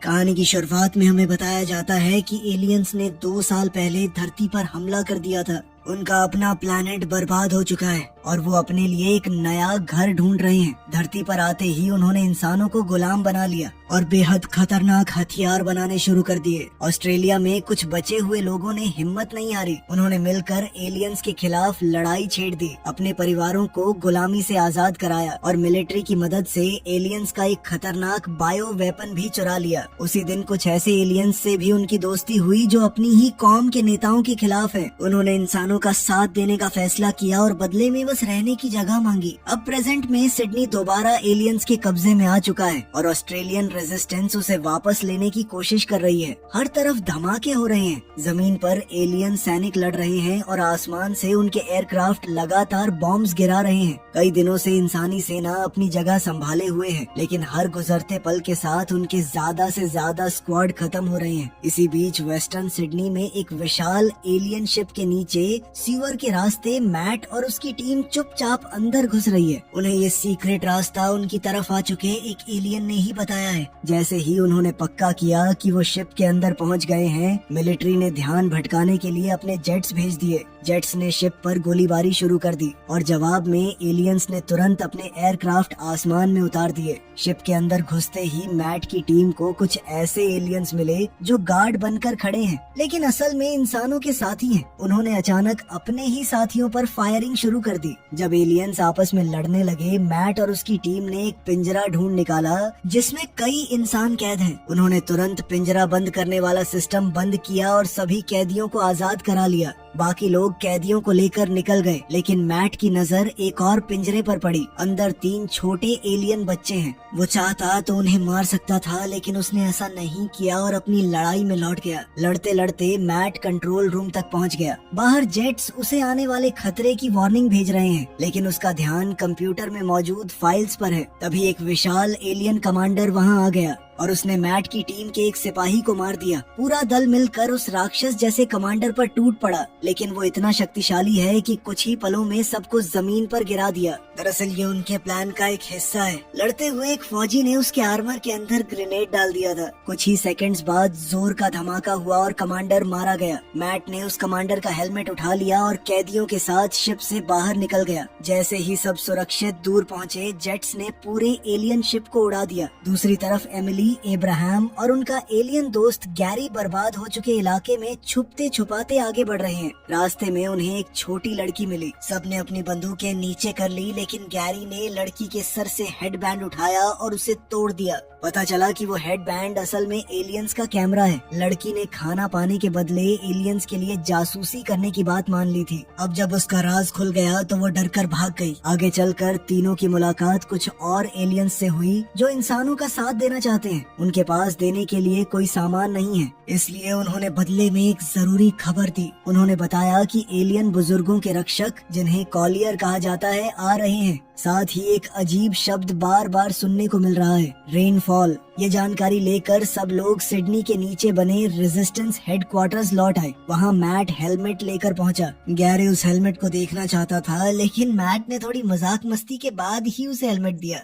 कहानी की शुरुआत में हमें बताया जाता है कि एलियंस ने 2 साल पहले धरती पर हमला कर दिया था। उनका अपना प्लैनेट बर्बाद हो चुका है और वो अपने लिए एक नया घर ढूंढ रहे हैं। धरती पर आते ही उन्होंने इंसानों को गुलाम बना लिया और बेहद खतरनाक हथियार बनाने शुरू कर दिए। ऑस्ट्रेलिया में कुछ बचे हुए लोगों ने हिम्मत नहीं हारी। उन्होंने मिलकर एलियंस के खिलाफ लड़ाई छेड़ दी, अपने परिवारों को गुलामी से आजाद कराया और मिलिट्री की मदद से एलियंस का एक खतरनाक बायो वेपन भी चुरा लिया। उसी दिन कुछ ऐसे एलियंस से भी उनकी दोस्ती हुई जो अपनी ही कौम के नेताओं के खिलाफ है। उन्होंने इंसानों का साथ देने का फैसला किया और बदले में बस रहने की जगह मांगी। अब प्रेजेंट में सिडनी दोबारा एलियंस के कब्जे में आ चुका है और ऑस्ट्रेलियन रेजिस्टेंस उसे वापस लेने की कोशिश कर रही है। हर तरफ धमाके हो रहे हैं, जमीन पर एलियन सैनिक लड़ रहे हैं और आसमान से उनके एयरक्राफ्ट लगातार बॉम्ब्स गिरा रहे हैं। कई दिनों से इंसानी सेना अपनी जगह संभाले हुए है, लेकिन हर गुजरते पल के साथ उनके ज्यादा से ज्यादा स्क्वाड खत्म हो रहे हैं। इसी बीच वेस्टर्न सिडनी में एक विशाल एलियन शिप के नीचे सीवर के रास्ते मैट और उसकी टीम चुपचाप अंदर घुस रही है। उन्हें ये सीक्रेट रास्ता उनकी तरफ आ चुके एक एलियन ने ही बताया है। जैसे ही उन्होंने पक्का किया कि वो शिप के अंदर पहुंच गए हैं, मिलिट्री ने ध्यान भटकाने के लिए अपने जेट्स भेज दिए। जेट्स ने शिप पर गोलीबारी शुरू कर दी और जवाब में एलियंस ने तुरंत अपने एयरक्राफ्ट आसमान में उतार दिए। शिप के अंदर घुसते ही मैट की टीम को कुछ ऐसे एलियंस मिले जो गार्ड बनकर खड़े हैं, लेकिन असल में इंसानों के साथी हैं। उन्होंने अचानक अपने ही साथियों पर फायरिंग शुरू कर दी। जब एलियंस आपस में लड़ने लगे, मैट और उसकी टीम ने एक पिंजरा ढूंढ निकाला जिसमें कई इंसान कैद हैं। उन्होंने तुरंत पिंजरा बंद करने वाला सिस्टम बंद किया और सभी कैदियों को आजाद करा लिया। बाकी लोग कैदियों को लेकर निकल गए, लेकिन मैट की नजर एक और पिंजरे पर पड़ी। अंदर 3 छोटे एलियन बच्चे हैं। वो चाहता तो उन्हें मार सकता था, लेकिन उसने ऐसा नहीं किया और अपनी लड़ाई में लौट गया। लड़ते लड़ते मैट कंट्रोल रूम तक पहुंच गया। बाहर जेट्स उसे आने वाले खतरे की वार्निंग भेज रहे हैं, लेकिन उसका ध्यान कंप्यूटर में मौजूद फाइल्स पर है। तभी एक विशाल एलियन कमांडर वहां आ गया और उसने मैट की टीम के एक सिपाही को मार दिया। पूरा दल मिलकर उस राक्षस जैसे कमांडर पर टूट पड़ा, लेकिन वो इतना शक्तिशाली है कि कुछ ही पलों में सबको जमीन पर गिरा दिया। दरअसल ये उनके प्लान का एक हिस्सा है। लड़ते हुए एक फौजी ने उसके आर्मर के अंदर ग्रेनेड डाल दिया था। कुछ ही सेकंड्स बाद जोर का धमाका हुआ और कमांडर मारा गया। मैट ने उस कमांडर का हेलमेट उठा लिया और कैदियों के साथ शिप से बाहर निकल गया। जैसे ही सब सुरक्षित दूर पहुँचे, जेट्स ने पूरे एलियन शिप को उड़ा दिया। दूसरी तरफ एमिली, एब्राहम और उनका एलियन दोस्त गैरी बर्बाद हो चुके इलाके में छुपते छुपाते आगे बढ़ रहे हैं। रास्ते में उन्हें एक छोटी लड़की मिली। सबने अपनी बंदूकें नीचे कर ली, लेकिन गैरी ने लड़की के सर से हेडबैंड उठाया और उसे तोड़ दिया। पता चला कि वो हेडबैंड असल में एलियंस का कैमरा है। लड़की ने खाना पाने के बदले एलियंस के लिए जासूसी करने की बात मान ली थी। अब जब उसका राज खुल गया तो वो डरकर भाग गई। आगे चलकर तीनों की मुलाकात कुछ और एलियंस से हुई जो इंसानों का साथ देना चाहते हैं। उनके पास देने के लिए कोई सामान नहीं है, इसलिए उन्होंने बदले में एक जरूरी खबर दी। उन्होंने बताया कि एलियन बुजुर्गों के रक्षक, जिन्हें कॉलियर कहा जाता है, आ रहे हैं। साथ ही एक अजीब शब्द बार बार सुनने को मिल रहा है, रेनफॉल। ये जानकारी लेकर सब लोग सिडनी के नीचे बने रेजिस्टेंस हेडक्वार्टर्स लौट आए। वहाँ मैट हेलमेट लेकर पहुँचा। गैरी उस हेलमेट को देखना चाहता था, लेकिन मैट ने थोड़ी मजाक मस्ती के बाद ही उसे हेलमेट दिया।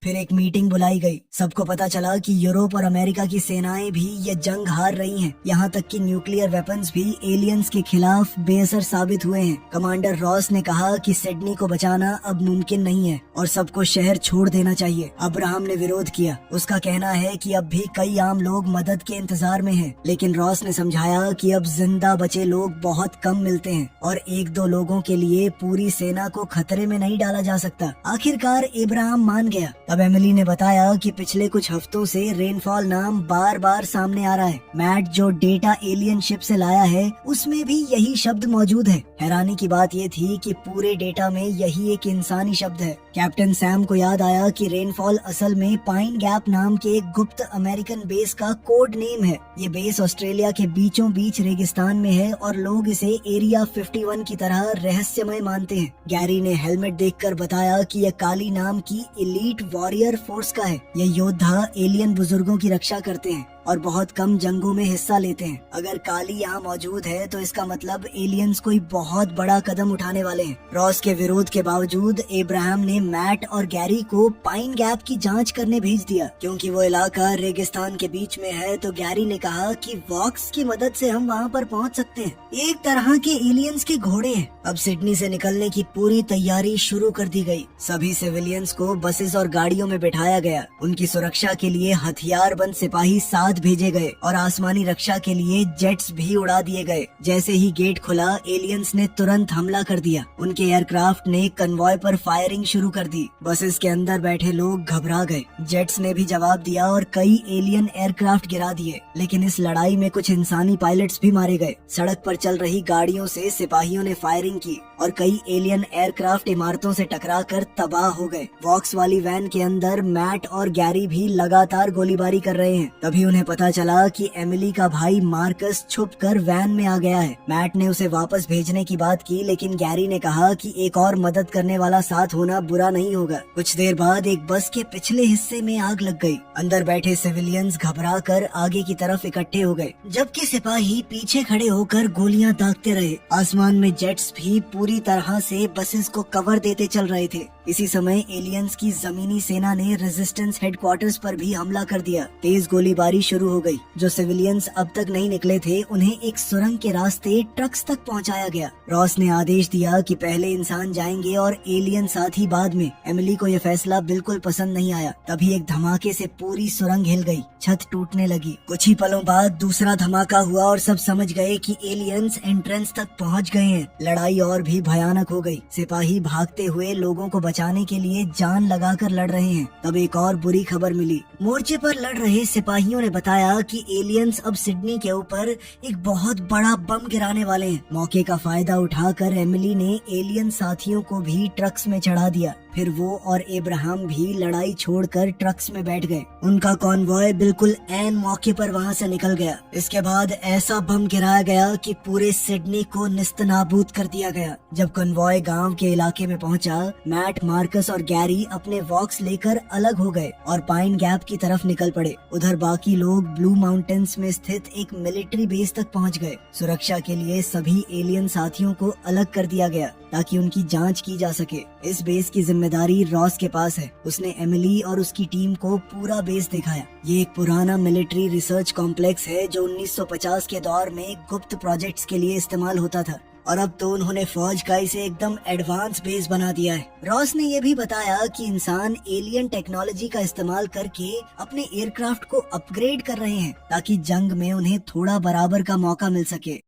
फिर एक मीटिंग बुलाई गई। सबको पता चला कि यूरोप और अमेरिका की सेनाएं भी ये जंग हार रही हैं। यहाँ तक कि न्यूक्लियर वेपन्स भी एलियंस के खिलाफ बेअसर साबित हुए हैं। कमांडर रॉस ने कहा कि सिडनी को बचाना अब मुमकिन नहीं है और सबको शहर छोड़ देना चाहिए। अब्राहम ने विरोध किया। उसका कहना है कि अब भी कई आम लोग मदद के इंतजार में हैं, लेकिन रॉस ने समझाया कि अब जिंदा बचे लोग बहुत कम मिलते हैं और 1-2 लोगों के लिए पूरी सेना को खतरे में नहीं डाला जा सकता। आखिरकार अब्राहम मान गया। तब एमिली ने बताया कि पिछले कुछ हफ्तों से रेनफॉल नाम बार बार सामने आ रहा है। मैट जो डेटा एलियन शिप से लाया है, उसमें भी यही शब्द मौजूद है। हैरानी की बात ये थी कि पूरे डेटा में यही एक इंसानी शब्द है। कैप्टन सैम को याद आया कि रेनफॉल असल में पाइन गैप नाम के एक गुप्त अमेरिकन बेस का कोड नेम है। ये बेस ऑस्ट्रेलिया के बीचों बीच रेगिस्तान में है और लोग इसे एरिया 51 की तरह रहस्यमय मानते हैं। गैरी ने हेलमेट देखकर बताया कि यह काली नाम की एलीट वॉरियर फोर्स का है। ये योद्धा एलियन बुजुर्गों की रक्षा करते हैं और बहुत कम जंगों में हिस्सा लेते हैं। अगर काली यहाँ मौजूद है तो इसका मतलब एलियंस कोई बहुत बड़ा कदम उठाने वाले हैं। रॉस के विरोध के बावजूद अब्राहम ने मैट और गैरी को पाइन गैप की जांच करने भेज दिया। क्योंकि वो इलाका रेगिस्तान के बीच में है तो गैरी ने कहा कि वॉक्स की मदद से हम वहाँ पर पहुँच सकते हैं। एक तरह के एलियंस के घोड़े हैं। अब सिडनी से निकलने की पूरी तैयारी शुरू कर दी गई। सभी सिविलियंस को बसेस और गाड़ियों में बैठाया गया। उनकी सुरक्षा के लिए हथियारबंद सिपाही साथ भेजे गए और आसमानी रक्षा के लिए जेट्स भी उड़ा दिए गए। जैसे ही गेट खुला एलियंस ने तुरंत हमला कर दिया। उनके एयरक्राफ्ट ने कन्वॉय पर फायरिंग शुरू कर दी। बसेस के अंदर बैठे लोग घबरा गए। जेट्स ने भी जवाब दिया और कई एलियन एयरक्राफ्ट गिरा दिए। लेकिन इस लड़ाई में कुछ इंसानी पायलट्स भी मारे गए। सड़क पर चल रही गाड़ियों से सिपाहियों ने फायरिंग की और कई एलियन एयरक्राफ्ट इमारतों से टकराकर तबाह हो गए। वॉक्स वाली वैन के अंदर मैट और गैरी भी लगातार गोलीबारी कर रहे हैं। तभी उन्हें पता चला कि एमिली का भाई मार्कस छुपकर वैन में आ गया है। मैट ने उसे वापस भेजने की बात की लेकिन गैरी ने कहा कि एक और मदद करने वाला साथ होना बुरा नहीं होगा। कुछ देर बाद एक बस के पिछले हिस्से में आग लग गई। अंदर बैठे सिविलियंस घबराकर आगे की तरफ इकट्ठे हो गए, जबकि सिपाही पीछे खड़े होकर गोलियां दागते रहे। आसमान में जेट्स भी पूरी तरह से बसेस को कवर देते चल रहे थे। इसी समय एलियंस की जमीनी सेना ने रेजिस्टेंस हेडक्वार्टर्स पर भी हमला कर दिया। तेज गोलीबारी शुरू हो गई। जो सिविलियंस अब तक नहीं निकले थे उन्हें एक सुरंग के रास्ते ट्रक्स तक पहुंचाया गया। रॉस ने आदेश दिया कि पहले इंसान जाएंगे और एलियन साथ ही बाद में। एमिली को यह फैसला बिल्कुल पसंद नहीं आया। तभी एक धमाके से पूरी सुरंग हिल गई, छत टूटने लगी। कुछ ही पलों बाद दूसरा धमाका हुआ और सब समझ गए कि एलियंस एंट्रेंस तक पहुंच गए हैं। लड़ाई और भी भयानक हो गई। सिपाही भागते हुए लोगों को बचाने के लिए जान लगाकर लड़ रहे हैं। तब एक और बुरी खबर मिली। मोर्चे पर लड़ रहे सिपाहियों ने बताया कि एलियंस अब सिडनी के ऊपर एक बहुत बड़ा बम गिराने वाले हैं। मौके का फायदा उठाकर एमिली ने एलियन साथियों को भी ट्रक्स में चढ़ा दिया। फिर वो और अब्राहम भी लड़ाई छोड़कर ट्रक्स में बैठ गए। उनका कॉन्वॉय बिल्कुल ऐन मौके पर वहाँ से निकल गया। इसके बाद ऐसा बम गिराया गया कि पूरे सिडनी को निस्तनाबूद कर दिया गया। जब कॉन्वॉय गांव के इलाके में पहुंचा, मैट, मार्कस और गैरी अपने वॉक्स लेकर अलग हो गए और पाइन गैप की तरफ निकल पड़े। उधर बाकी लोग ब्लू माउंटेन्स में स्थित एक मिलिट्री बेस तक पहुंच गए। सुरक्षा के लिए सभी एलियन साथियों को अलग कर दिया गया ताकि उनकी जांच की जा सके। इस बेस की जिम्मेदारी रॉस के पास है। उसने एमिली और उसकी टीम को पूरा बेस दिखाया। ये एक पुराना मिलिट्री रिसर्च कॉम्प्लेक्स है जो 1950 के दौर में गुप्त प्रोजेक्ट्स के लिए इस्तेमाल होता था और अब तो उन्होंने फौज का इसे एकदम एडवांस बेस बना दिया है। रॉस ने यह भी बताया कि इंसान एलियन टेक्नोलॉजी का इस्तेमाल करके अपने एयरक्राफ्ट को अपग्रेड कर रहे हैं ताकि जंग में उन्हें थोड़ा बराबर का मौका मिल सके।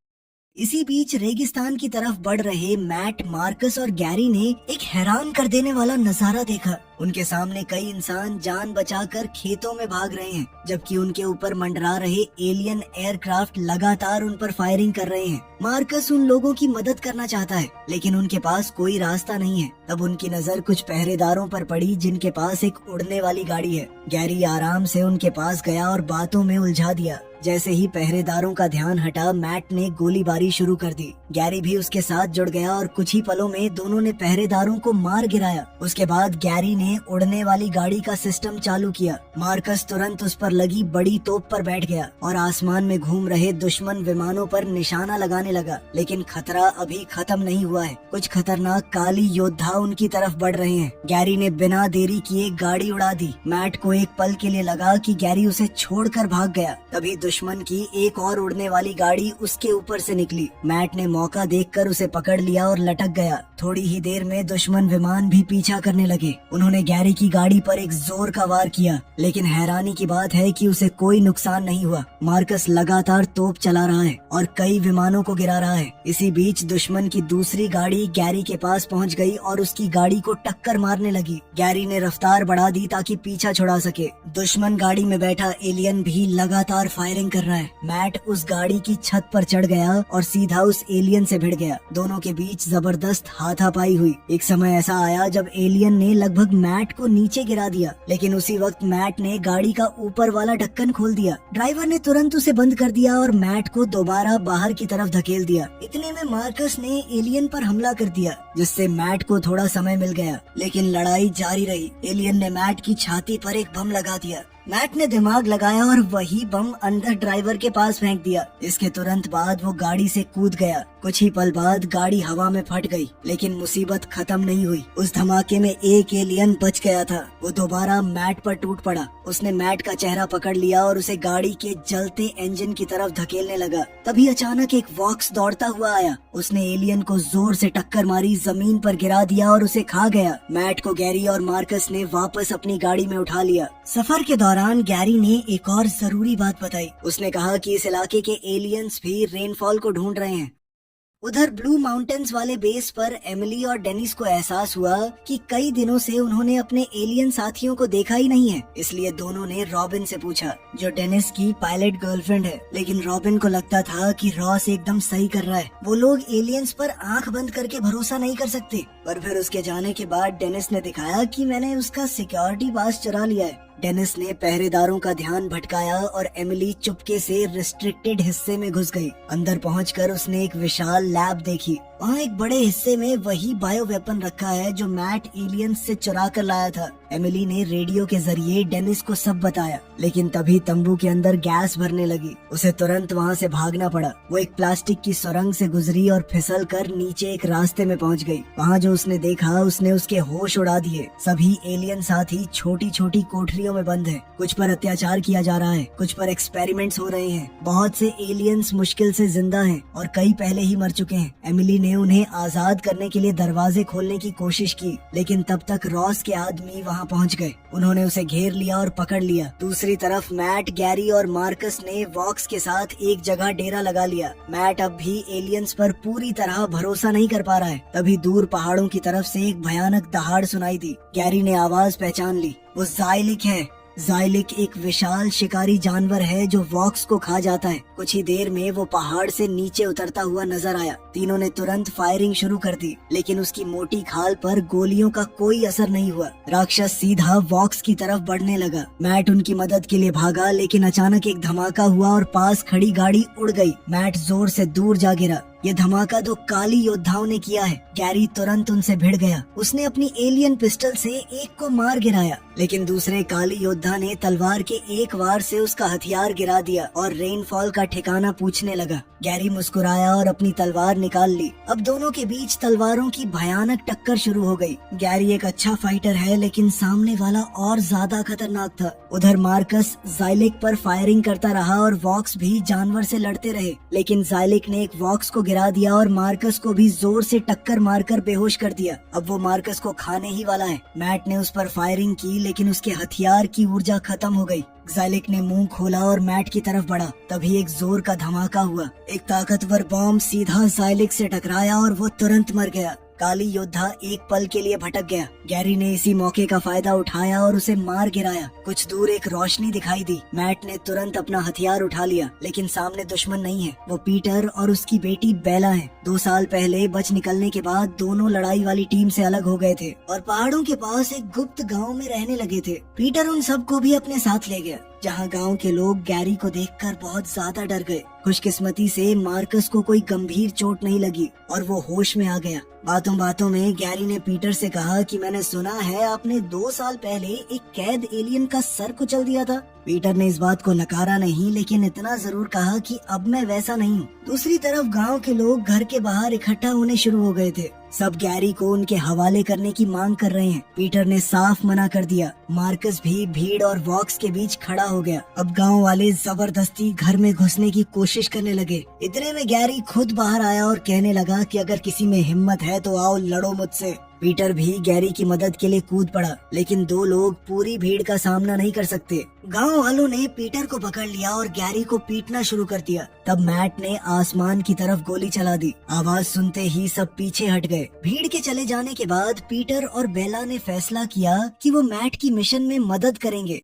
इसी बीच रेगिस्तान की तरफ बढ़ रहे मैट, मार्कस और गैरी ने एक हैरान कर देने वाला नजारा देखा। उनके सामने कई इंसान जान बचाकर खेतों में भाग रहे हैं, जबकि उनके ऊपर मंडरा रहे एलियन एयरक्राफ्ट लगातार उन पर फायरिंग कर रहे हैं। मार्कस उन लोगों की मदद करना चाहता है लेकिन उनके पास कोई रास्ता नहीं है। तब उनकी नजर कुछ पहरेदारों पर पड़ी जिनके पास एक उड़ने वाली गाड़ी है। गैरी आराम से उनके पास गया और बातों में उलझा दिया। जैसे ही पहरेदारों का ध्यान हटा, मैट ने गोलीबारी शुरू कर दी। गैरी भी उसके साथ जुड़ गया और कुछ ही पलों में दोनों ने पहरेदारों को मार गिराया। उसके बाद गैरी ने उड़ने वाली गाड़ी का सिस्टम चालू किया। मार्कस तुरंत उस पर लगी बड़ी तोप पर बैठ गया और आसमान में घूम रहे दुश्मन विमानों पर निशाना लगाने लगा। लेकिन खतरा अभी खत्म नहीं हुआ है। कुछ खतरनाक काली योद्धा उनकी तरफ बढ़ रहे हैं। गैरी ने बिना देरी किए गाड़ी उड़ा दी। मैट को एक पल के लिए लगा कि गैरी उसे छोड़कर भाग गया। तभी दुश्मन की एक और उड़ने वाली गाड़ी उसके ऊपर से निकली। मैट ने मौका देखकर उसे पकड़ लिया और लटक गया। थोड़ी ही देर में दुश्मन विमान भी पीछा करने लगे। उन्होंने गैरी की गाड़ी पर एक जोर का वार किया, लेकिन हैरानी की बात है कि उसे कोई नुकसान नहीं हुआ। मार्कस लगातार तोप चला रहा है और कई विमानों को गिरा रहा है। इसी बीच दुश्मन की दूसरी गाड़ी गैरी के पास पहुंच गई और उसकी गाड़ी को टक्कर मारने लगी। गैरी ने रफ्तार बढ़ा दी ताकि पीछा छुड़ा सके। दुश्मन गाड़ी में बैठा एलियन भी लगातार फायरिंग कर रहा है। मैट उस गाड़ी की छत पर चढ़ गया और सीधा उस एलियन से भिड़ गया। दोनों के बीच जबरदस्त हाथापाई हुई। एक समय ऐसा आया जब एलियन ने लगभग मैट को नीचे गिरा दिया, लेकिन उसी वक्त मैट ने गाड़ी का ऊपर वाला ढक्कन खोल दिया। ड्राइवर ने तुरंत उसे बंद कर दिया और मैट को दोबारा बाहर की तरफ धकेल दिया। इतने में मार्कस ने एलियन पर हमला कर दिया, जिससे मैट को थोड़ा समय मिल गया, लेकिन लड़ाई जारी रही। एलियन ने मैट की छाती पर एक बम लगा दिया मैट ने दिमाग लगाया और वही बम अंदर ड्राइवर के पास फेंक दिया। इसके तुरंत बाद वो गाड़ी से कूद गया। कुछ ही पल बाद गाड़ी हवा में फट गई, लेकिन मुसीबत खत्म नहीं हुई। उस धमाके में एक एलियन बच गया था। वो दोबारा मैट पर टूट पड़ा। उसने मैट का चेहरा पकड़ लिया और उसे गाड़ी के जलते इंजन की तरफ धकेलने लगा। तभी अचानक एक वॉक्स दौड़ता हुआ आया। उसने एलियन को जोर से टक्कर मारी, जमीन पर गिरा दिया और उसे खा गया। मैट को गैरी और मार्कस ने वापस अपनी गाड़ी में उठा लिया। सफर के दौरान गैरी ने एक और जरूरी बात बताई। उसने कहा कि इस इलाके के एलियंस भी रेनफॉल को ढूंढ रहे हैं। उधर ब्लू माउंटेन्स वाले बेस पर एमिली और डेनिस को एहसास हुआ कि कई दिनों से उन्होंने अपने एलियन साथियों को देखा ही नहीं है। इसलिए दोनों ने रॉबिन से पूछा, जो डेनिस की पायलट गर्लफ्रेंड है। लेकिन रॉबिन को लगता था कि रॉस एकदम सही कर रहा है। वो लोग एलियंस पर आंख बंद करके भरोसा नहीं कर सकते। पर फिर उसके जाने के बाद डेनिस ने दिखाया कि मैंने उसका सिक्योरिटी पास चुरा लिया है। डेनिस ने पहरेदारों का ध्यान भटकाया और एमिली चुपके से रिस्ट्रिक्टेड हिस्से में घुस गई। अंदर पहुंचकर उसने एक विशाल लैब देखी। वहाँ एक बड़े हिस्से में वही बायो वेपन रखा है जो मैट एलियंस से चुरा कर लाया था। एमिली ने रेडियो के जरिए डेनिस को सब बताया, लेकिन तभी तंबू के अंदर गैस भरने लगी। उसे तुरंत वहाँ से भागना पड़ा। वो एक प्लास्टिक की सुरंग से गुजरी और फिसल कर नीचे एक रास्ते में पहुँच गई। वहाँ जो उसने देखा उसने उसके होश उड़ा दिए। सभी एलियन साथी छोटी छोटी कोठरियों में बंद है। कुछ पर अत्याचार किया जा रहा है, कुछ पर एक्सपेरिमेंट्स हो रहे हैं। बहुत से एलियंस मुश्किल से जिंदा हैं और कई पहले ही मर चुके हैं। एमिली ने उन्हें आजाद करने के लिए दरवाजे खोलने की कोशिश की, लेकिन तब तक रॉस के आदमी वहाँ पहुँच गए। उन्होंने उसे घेर लिया और पकड़ लिया। दूसरी तरफ मैट, गैरी और मार्कस ने वॉक्स के साथ एक जगह डेरा लगा लिया। मैट अब भी एलियंस पर पूरी तरह भरोसा नहीं कर पा रहा है। तभी दूर पहाड़ों की तरफ से एक भयानक दहाड़ सुनाई दी। गैरी ने आवाज पहचान ली। वो ज़ाइलिक है। ज़ाइलिक एक विशाल शिकारी जानवर है जो वॉक्स को खा जाता है। कुछ ही देर में वो पहाड़ से नीचे उतरता हुआ नजर आया। तीनों ने तुरंत फायरिंग शुरू कर दी, लेकिन उसकी मोटी खाल पर गोलियों का कोई असर नहीं हुआ। राक्षस सीधा वॉक्स की तरफ बढ़ने लगा। मैट उनकी मदद के लिए भागा, लेकिन अचानक एक धमाका हुआ और पास खड़ी गाड़ी उड़ गई। मैट जोर से दूर जा गिरा। ये धमाका दो काली योद्धाओं ने किया है। गैरी तुरंत उनसे भिड़ गया। उसने अपनी एलियन पिस्टल से एक को मार गिराया, लेकिन दूसरे काली योद्धा ने तलवार के एक वार से उसका हथियार गिरा दिया और रेनफॉल का ठिकाना पूछने लगा। गैरी मुस्कुराया और अपनी तलवार निकाल ली। अब दोनों के बीच तलवारों की भयानक टक्कर शुरू हो गई। गैरी एक अच्छा फाइटर है, लेकिन सामने वाला और ज्यादा खतरनाक था। उधर मार्कस ज़ाइलिक पर फायरिंग करता रहा और वॉक्स भी जानवर से लड़ते रहे, लेकिन ज़ाइलिक ने एक वॉक्स को गिरा दिया और मार्कस को भी जोर से टक्कर मारकर बेहोश कर दिया। अब वो मार्कस को खाने ही वाला है। मैट ने उस पर फायरिंग की, लेकिन उसके हथियार की ऊर्जा खत्म हो गई। ज़ाइलिक ने मुंह खोला और मैट की तरफ बढ़ा। तभी एक जोर का धमाका हुआ। एक ताकतवर बॉम्ब सीधा ज़ाइलिक से टकराया और वो तुरंत मर गया। काली योद्धा एक पल के लिए भटक गया। गैरी ने इसी मौके का फायदा उठाया और उसे मार गिराया। कुछ दूर एक रोशनी दिखाई दी। मैट ने तुरंत अपना हथियार उठा लिया, लेकिन सामने दुश्मन नहीं है। वो पीटर और उसकी बेटी बेला है। 2 साल पहले बच निकलने के बाद दोनों लड़ाई वाली टीम से अलग हो गए थे और पहाड़ों के पास एक गुप्त गांव में रहने लगे थे। पीटर उन सबको भी अपने साथ ले गया, जहाँ गांव के लोग गैरी को देखकर बहुत ज्यादा डर गए। खुशकिस्मती से मार्कस को कोई गंभीर चोट नहीं लगी और वो होश में आ गया। बातों बातों में गैरी ने पीटर से कहा कि मैंने सुना है आपने 2 साल पहले एक कैद एलियन का सर कुचल दिया था। पीटर ने इस बात को नकारा नहीं, लेकिन इतना जरूर कहा कि अब मैं वैसा नहीं हूँ। दूसरी तरफ गांव के लोग घर के बाहर इकट्ठा होने शुरू हो गए थे। सब गैरी को उनके हवाले करने की मांग कर रहे हैं। पीटर ने साफ मना कर दिया। मार्कस भी भीड़ और वॉक्स के बीच खड़ा हो गया। अब गांव वाले जबरदस्ती घर में घुसने की कोशिश करने लगे। इतने में गैरी खुद बाहर आया और कहने लगा कि अगर किसी में हिम्मत है तो आओ लड़ो मुझसे। पीटर भी गैरी की मदद के लिए कूद पड़ा, लेकिन 2 लोग पूरी भीड़ का सामना नहीं कर सकते। गांव वालों ने पीटर को पकड़ लिया और गैरी को पीटना शुरू कर दिया। तब मैट ने आसमान की तरफ गोली चला दी। आवाज सुनते ही सब पीछे हट गए। भीड़ के चले जाने के बाद पीटर और बेला ने फैसला किया कि वो मैट की मिशन में मदद करेंगे।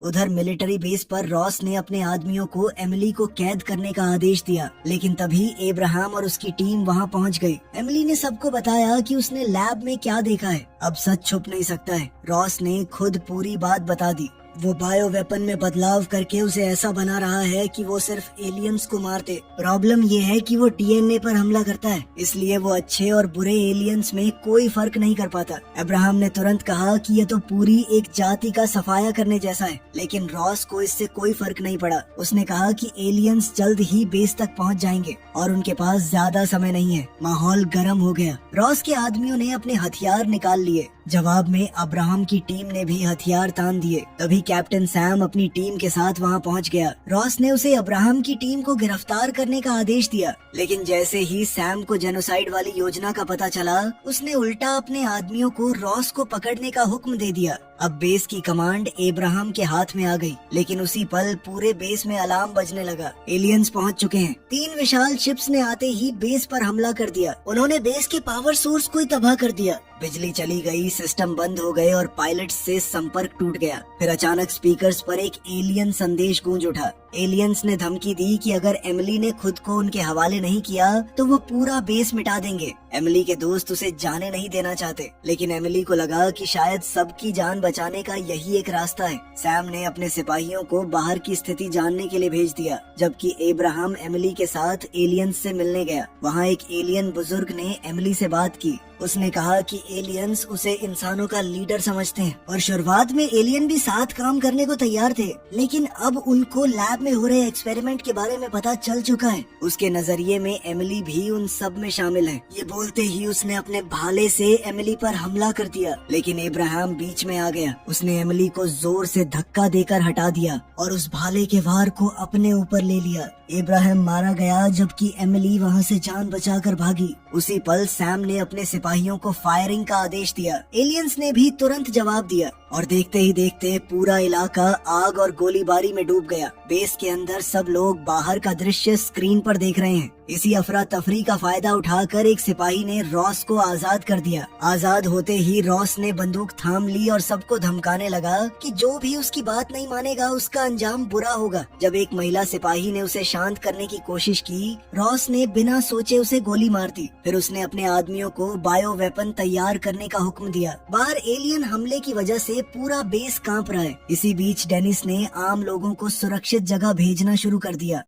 उधर मिलिट्री बेस पर रॉस ने अपने आदमियों को एमिली को कैद करने का आदेश दिया, लेकिन तभी एब्राहम और उसकी टीम वहां पहुंच गई। एमिली ने सबको बताया कि उसने लैब में क्या देखा है। अब सच छुप नहीं सकता है। रॉस ने खुद पूरी बात बता दी। वो बायो वेपन में बदलाव करके उसे ऐसा बना रहा है कि वो सिर्फ एलियंस को मार दे। प्रॉब्लम ये है कि वो डीएनए पर हमला करता है, इसलिए वो अच्छे और बुरे एलियंस में कोई फर्क नहीं कर पाता। अब्राहम ने तुरंत कहा कि ये तो पूरी एक जाति का सफाया करने जैसा है, लेकिन रॉस को इससे कोई फर्क नहीं पड़ा। उसने कहा कि एलियंस जल्द ही बेस तक पहुंच जाएंगे और उनके पास ज्यादा समय नहीं है। माहौल गर्म हो गया। रॉस के आदमियों ने अपने हथियार निकाल लिए। जवाब में अब्राहम की टीम ने भी हथियार तान दिए। तभी कैप्टन सैम अपनी टीम के साथ वहां पहुंच गया। रॉस ने उसे अब्राहम की टीम को गिरफ्तार करने का आदेश दिया, लेकिन जैसे ही सैम को जेनोसाइड वाली योजना का पता चला, उसने उल्टा अपने आदमियों को रॉस को पकड़ने का हुक्म दे दिया। अब बेस की कमांड अब्राहम के हाथ में आ गई, लेकिन उसी पल पूरे बेस में अलार्म बजने लगा। एलियंस पहुंच चुके हैं। 3 विशाल शिप्स ने आते ही बेस पर हमला कर दिया। उन्होंने बेस के पावर सोर्स को ही तबाह कर दिया। बिजली चली गई, सिस्टम बंद हो गए और पायलट से संपर्क टूट गया। फिर अचानक स्पीकर्स पर एक एलियन संदेश गूंज उठा। एलियंस ने धमकी दी कि अगर एमिली ने खुद को उनके हवाले नहीं किया तो वो पूरा बेस मिटा देंगे। एमिली के दोस्त उसे जाने नहीं देना चाहते, लेकिन एमिली को लगा कि शायद सबकी जान बचाने का यही एक रास्ता है। सैम ने अपने सिपाहियों को बाहर की स्थिति जानने के लिए भेज दिया, जबकि अब्राहम एमिली के साथ एलियंस से मिलने गया। वहाँ एक एलियन बुजुर्ग ने एमिली से बात की। उसने कहा कि एलियंस उसे इंसानों का लीडर समझते हैं और शुरुआत में एलियन भी साथ काम करने को तैयार थे, लेकिन अब उनको लैब में हो रहे एक्सपेरिमेंट के बारे में पता चल चुका है। उसके नजरिए में एमिली भी उन सब में शामिल है। ये बोलते ही उसने अपने भाले से एमिली पर हमला कर दिया, लेकिन अब्राहम बीच में आ गया। उसने एमिली को जोर से धक्का देकर हटा दिया और उस भाले के वार को अपने ऊपर ले लिया। अब्राहम मारा गया, जबकि एमिली वहाँ से जान बचाकर भागी। उसी पल सैम ने अपने सिपाहियों को फायरिंग का आदेश दिया। एलियंस ने भी तुरंत जवाब दिया और देखते ही देखते पूरा इलाका आग और गोलीबारी में डूब गया। बेस के अंदर सब लोग बाहर का दृश्य स्क्रीन पर देख रहे हैं। इसी अफरा तफरी का फायदा उठाकर एक सिपाही ने रॉस को आजाद कर दिया। आजाद होते ही रॉस ने बंदूक थाम ली और सबको धमकाने लगा कि जो भी उसकी बात नहीं मानेगा उसका अंजाम बुरा होगा। जब एक महिला सिपाही ने उसे शांत करने की कोशिश की, रॉस ने बिना सोचे उसे गोली मार दी। फिर उसने अपने आदमियों को बायो वेपन तैयार करने का हुक्म दिया। बाहर एलियन हमले की वजह से पूरा बेस कांप रहा है। इसी बीच डेनिस ने आम लोगों को सुरक्षित जगह भेजना शुरू कर दिया।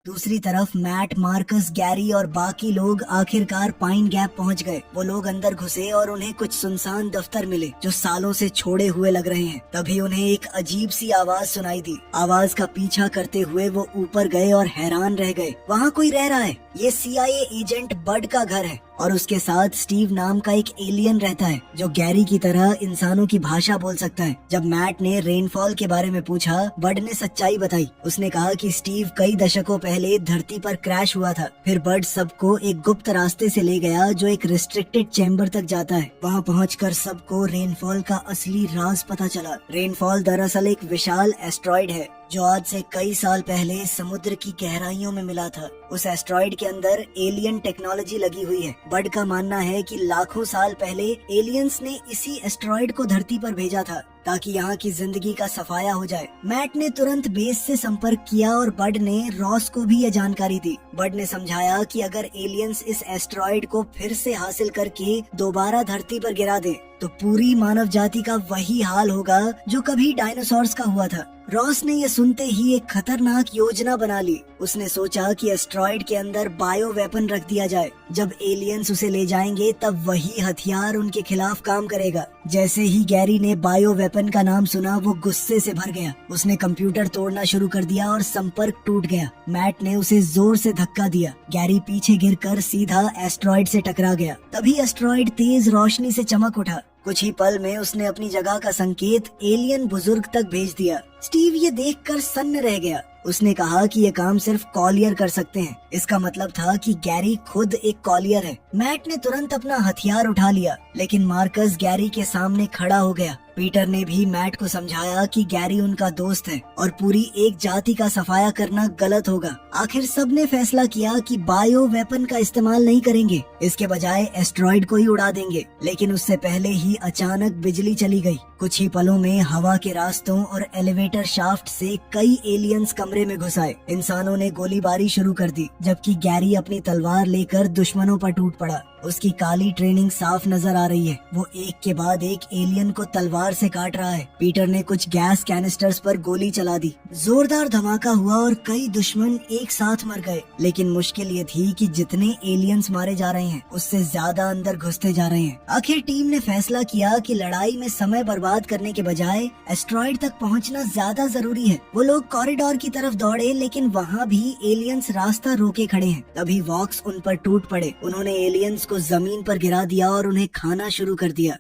दूसरी तरफ मैट, मार्कस, गैरी और बाकी लोग आखिरकार पाइन गैप पहुंच गए। वो लोग अंदर घुसे और उन्हें कुछ सुनसान दफ्तर मिले जो सालों से छोड़े हुए लग रहे हैं। तभी उन्हें एक अजीब सी आवाज सुनाई दी। आवाज का पीछा करते हुए वो ऊपर गए और हैरान रह गए। वहाँ कोई रह रहा है। ये CIA एजेंट बड का घर है और उसके साथ स्टीव नाम का एक एलियन रहता है जो गैरी की तरह इंसानों की भाषा बोल सकता है। जब मैट ने रेनफॉल के बारे में पूछा, बड ने सच्चाई बताई। उसने कहा कि स्टीव कई दशकों पहले धरती पर क्रैश हुआ था। फिर बड सबको एक गुप्त रास्ते से ले गया जो एक रिस्ट्रिक्टेड चैम्बर तक जाता है। वहाँ पहुंचकर सबको रेनफॉल का असली राज पता चला। रेनफॉल दरअसल एक विशाल एस्ट्रॉइड है जो आज से कई साल पहले समुद्र की गहराइयों में मिला था। उस एस्ट्रॉइड के अंदर एलियन टेक्नोलॉजी लगी हुई है। बड का मानना है कि लाखों साल पहले एलियंस ने इसी एस्ट्रॉइड को धरती पर भेजा था ताकि यहाँ की जिंदगी का सफाया हो जाए। मैट ने तुरंत बेस से संपर्क किया और बड ने रॉस को भी ये जानकारी दी। बड ने समझाया कि अगर एलियंस इस एस्ट्रॉइड को फिर से हासिल करके दोबारा धरती पर गिरा दे तो पूरी मानव जाति का वही हाल होगा जो कभी डायनासोर्स का हुआ था। रॉस ने ये सुनते ही एक खतरनाक योजना बना ली। उसने सोचा कि एस्ट्रॉइड के अंदर बायो वेपन रख दिया जाए। जब एलियंस उसे ले जाएंगे तब वही हथियार उनके खिलाफ काम करेगा। जैसे ही गैरी ने बायो वेपन का नाम सुना, वो गुस्से से भर गया। उसने कंप्यूटर तोड़ना शुरू कर दिया और संपर्क टूट गया। मैट ने उसे जोर से धक्का दिया। गैरी पीछे गिरकर सीधा एस्ट्रॉइड से टकरा गया। तभी एस्ट्रॉइड तेज रोशनी से चमक उठा। कुछ ही पल में उसने अपनी जगह का संकेत एलियन बुजुर्ग तक भेज दिया। स्टीव ये देखकर सन्न रह गया। उसने कहा कि ये काम सिर्फ कॉलियर कर सकते हैं। इसका मतलब था कि गैरी खुद एक कॉलियर है। मैट ने तुरंत अपना हथियार उठा लिया, लेकिन मार्कस गैरी के सामने खड़ा हो गया। पीटर ने भी मैट को समझाया कि गैरी उनका दोस्त है और पूरी एक जाति का सफाया करना गलत होगा। आखिर सबने फैसला किया कि बायो वेपन का इस्तेमाल नहीं करेंगे, इसके बजाय एस्ट्रॉइड को ही उड़ा देंगे। लेकिन उससे पहले ही अचानक बिजली चली गई। कुछ ही पलों में हवा के रास्तों और एलिवेटर शाफ्ट से कई एलियंस कमरे में घुस आए। इंसानों ने गोलीबारी शुरू कर दी, जबकि गैरी अपनी तलवार लेकर दुश्मनों पर टूट पड़ा। उसकी काली ट्रेनिंग साफ नजर आ रही है। वो एक के बाद एक एलियन को तलवार से काट रहा है। पीटर ने कुछ गैस कैनिस्टर्स पर गोली चला दी। जोरदार धमाका हुआ और कई दुश्मन एक साथ मर गए। लेकिन मुश्किल ये थी कि जितने एलियंस मारे जा रहे हैं उससे ज्यादा अंदर घुसते जा रहे हैं। आखिर टीम ने फैसला किया कि लड़ाई में समय बर्बाद करने के बजाय एस्ट्रॉइड तक पहुंचना ज्यादा जरूरी है। वो लोग कॉरिडोर की तरफ दौड़े, लेकिन वहाँ भी एलियंस रास्ता रोके खड़े हैं। तभी वॉक्स उन पर टूट पड़े। उन्होंने एलियंस को जमीन पर गिरा दिया और उन्हें खाना शुरू कर दिया।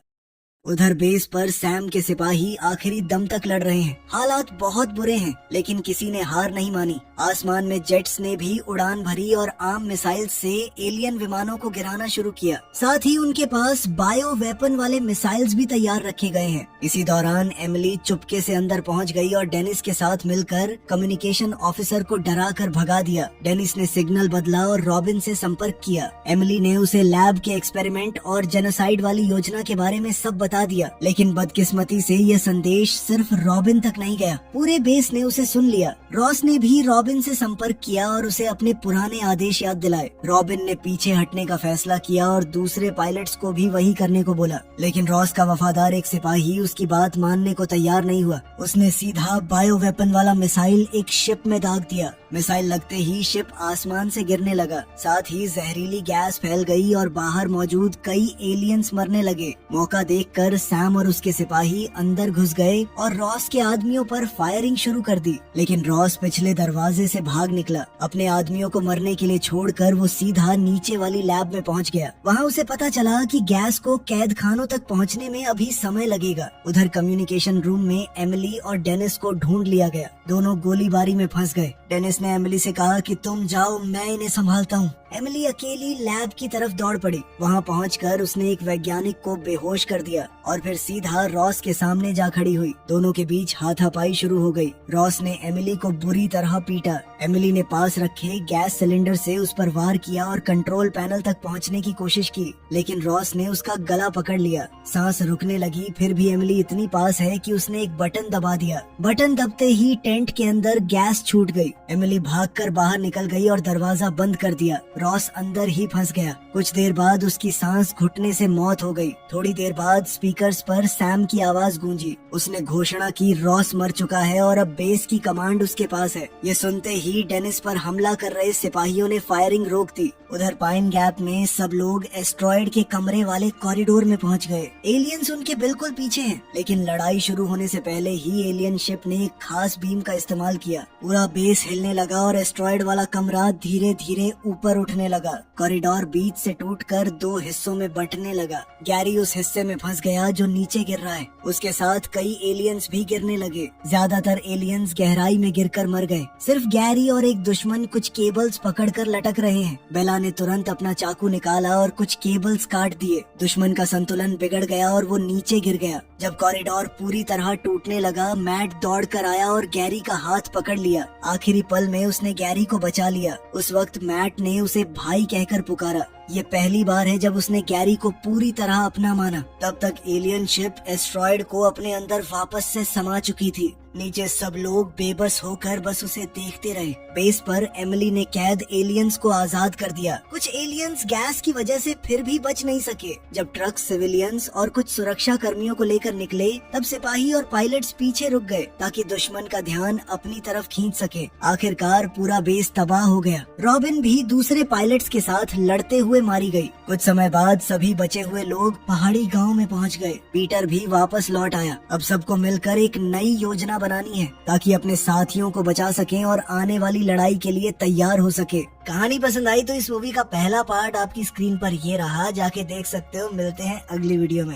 उधर बेस पर सैम के सिपाही आखिरी दम तक लड़ रहे हैं। हालात बहुत बुरे हैं, लेकिन किसी ने हार नहीं मानी। आसमान में जेट्स ने भी उड़ान भरी और आम मिसाइल से एलियन विमानों को गिराना शुरू किया। साथ ही उनके पास बायो वेपन वाले मिसाइल्स भी तैयार रखे गए हैं। इसी दौरान एमिली चुपके से अंदर पहुंच गई और डेनिस के साथ मिलकर कम्युनिकेशन ऑफिसर को डरा कर भगा दिया। डेनिस ने सिग्नल बदला और रॉबिन से संपर्क किया। एमिली ने उसे लैब के एक्सपेरिमेंट और जेनोसाइड वाली योजना के बारे में सब बता दिया। लेकिन बदकिस्मती से यह संदेश सिर्फ रॉबिन तक नहीं गया। पूरे बेस ने उसे सुन लिया। रॉस ने भी रॉबिन से संपर्क किया और उसे अपने पुराने आदेश याद दिलाए। रॉबिन ने पीछे हटने का फैसला किया और दूसरे पायलट्स को भी वही करने को बोला। लेकिन रॉस का वफादार एक सिपाही उसकी बात मानने को तैयार नहीं हुआ। उसने सीधा बायो वेपन वाला मिसाइल एक शिप में दाग दिया। मिसाइल लगते ही शिप आसमान से गिरने लगा। साथ ही जहरीली गैस फैल गई और बाहर मौजूद कई एलियंस मरने लगे। मौका देखकर सैम और उसके सिपाही अंदर घुस गए और रॉस के आदमियों पर फायरिंग शुरू कर दी। लेकिन रॉस पिछले दरवाजे से भाग निकला। अपने आदमियों को मरने के लिए छोड़कर वो सीधा नीचे वाली लैब में पहुंच गया। वहां उसे पता चला कि गैस को कैद खानों तक पहुंचने में अभी समय लगेगा। उधर कम्युनिकेशन रूम में एमिली और डेनिस को ढूंढ लिया गया। दोनों गोलीबारी में फंस गए। डेनिस ने एमिली से कहा कि तुम जाओ, मैं इन्हें संभालता हूँ। एमिली अकेली लैब की तरफ दौड़ पड़ी। वहाँ पहुंचकर उसने एक वैज्ञानिक को बेहोश कर दिया और फिर सीधा रॉस के सामने जा खड़ी हुई। दोनों के बीच हाथापाई शुरू हो गई। रॉस ने एमिली को बुरी तरह पीटा। एमिली ने पास रखे गैस सिलेंडर से उस पर वार किया और कंट्रोल पैनल तक पहुंचने की कोशिश की, लेकिन रॉस ने उसका गला पकड़ लिया। सांस रुकने लगी, फिर भी एमिली इतनी पास है कि उसने एक बटन दबा दिया। बटन दबते ही टेंट के अंदर गैस छूट गई। एमिली भागकर बाहर निकल गई और दरवाजा बंद कर दिया। रॉस अंदर ही फंस गया। कुछ देर बाद उसकी सांस घुटने से मौत हो गई। थोड़ी देर बाद स्पीकर्स पर सैम की आवाज गूंजी। उसने घोषणा की रॉस मर चुका है और अब बेस की कमांड उसके पास है। ये सुनते ही डेनिस पर हमला कर रहे सिपाहियों ने फायरिंग रोक दी। उधर पाइन गैप में सब लोग एस्ट्रॉइड के कमरे वाले कॉरिडोर में पहुंच गए। एलियंस उनके बिल्कुल पीछे हैं, लेकिन लड़ाई शुरू होने से पहले ही एलियन शिप ने एक खास बीम का इस्तेमाल किया। पूरा बेस हिलने लगा और एस्ट्रॉइड वाला कमरा धीरे धीरे ऊपर उठने लगा। कॉरिडोर बीच से टूटकर दो हिस्सों में बंटने लगा। गैरी उस हिस्से में फंस गया जो नीचे गिर रहा है। उसके साथ कई एलियंस भी गिरने लगे। ज्यादातर एलियंस गहराई में गिरकर मर गए। सिर्फ गैरी और एक दुश्मन कुछ केबल्स पकड़कर लटक रहे हैं। बेला ने तुरंत अपना चाकू निकाला और कुछ केबल्स काट दिए। दुश्मन का संतुलन बिगड़ गया और वो नीचे गिर गया। जब कॉरिडोर पूरी तरह टूटने लगा, मैट दौड़कर आया और गैरी का हाथ पकड़ लिया। आखिरी पल में उसने गैरी को बचा लिया। उस वक्त मैट ने उसे भाई कहकर पुकारा। ये पहली बार है जब उसने गैरी को पूरी तरह अपना माना। तब तक एलियन शिप एस्ट्रॉइड को अपने अंदर वापस से समा चुकी थी। नीचे सब लोग बेबस होकर बस उसे देखते रहे। बेस पर एमिली ने कैद एलियंस को आजाद कर दिया। कुछ एलियंस गैस की वजह से फिर भी बच नहीं सके। जब ट्रक सिविलियंस और कुछ सुरक्षा कर्मियों को लेकर निकले, तब सिपाही और पायलट्स पीछे रुक गए ताकि दुश्मन का ध्यान अपनी तरफ खींच सके। आखिरकार पूरा बेस तबाह हो गया। रॉबिन भी दूसरे पायलट्स के साथ लड़ते हुए मारी गई। कुछ समय बाद सभी बचे हुए लोग पहाड़ी गांव में पहुंच गए। पीटर भी वापस लौट आया। अब सबको मिलकर एक नई योजना बनानी है ताकि अपने साथियों को बचा सकें और आने वाली लड़ाई के लिए तैयार हो सके। कहानी पसंद आई तो इस मूवी का पहला पार्ट आपकी स्क्रीन पर ये रहा, जाके देख सकते हो। मिलते हैं अगली वीडियो में।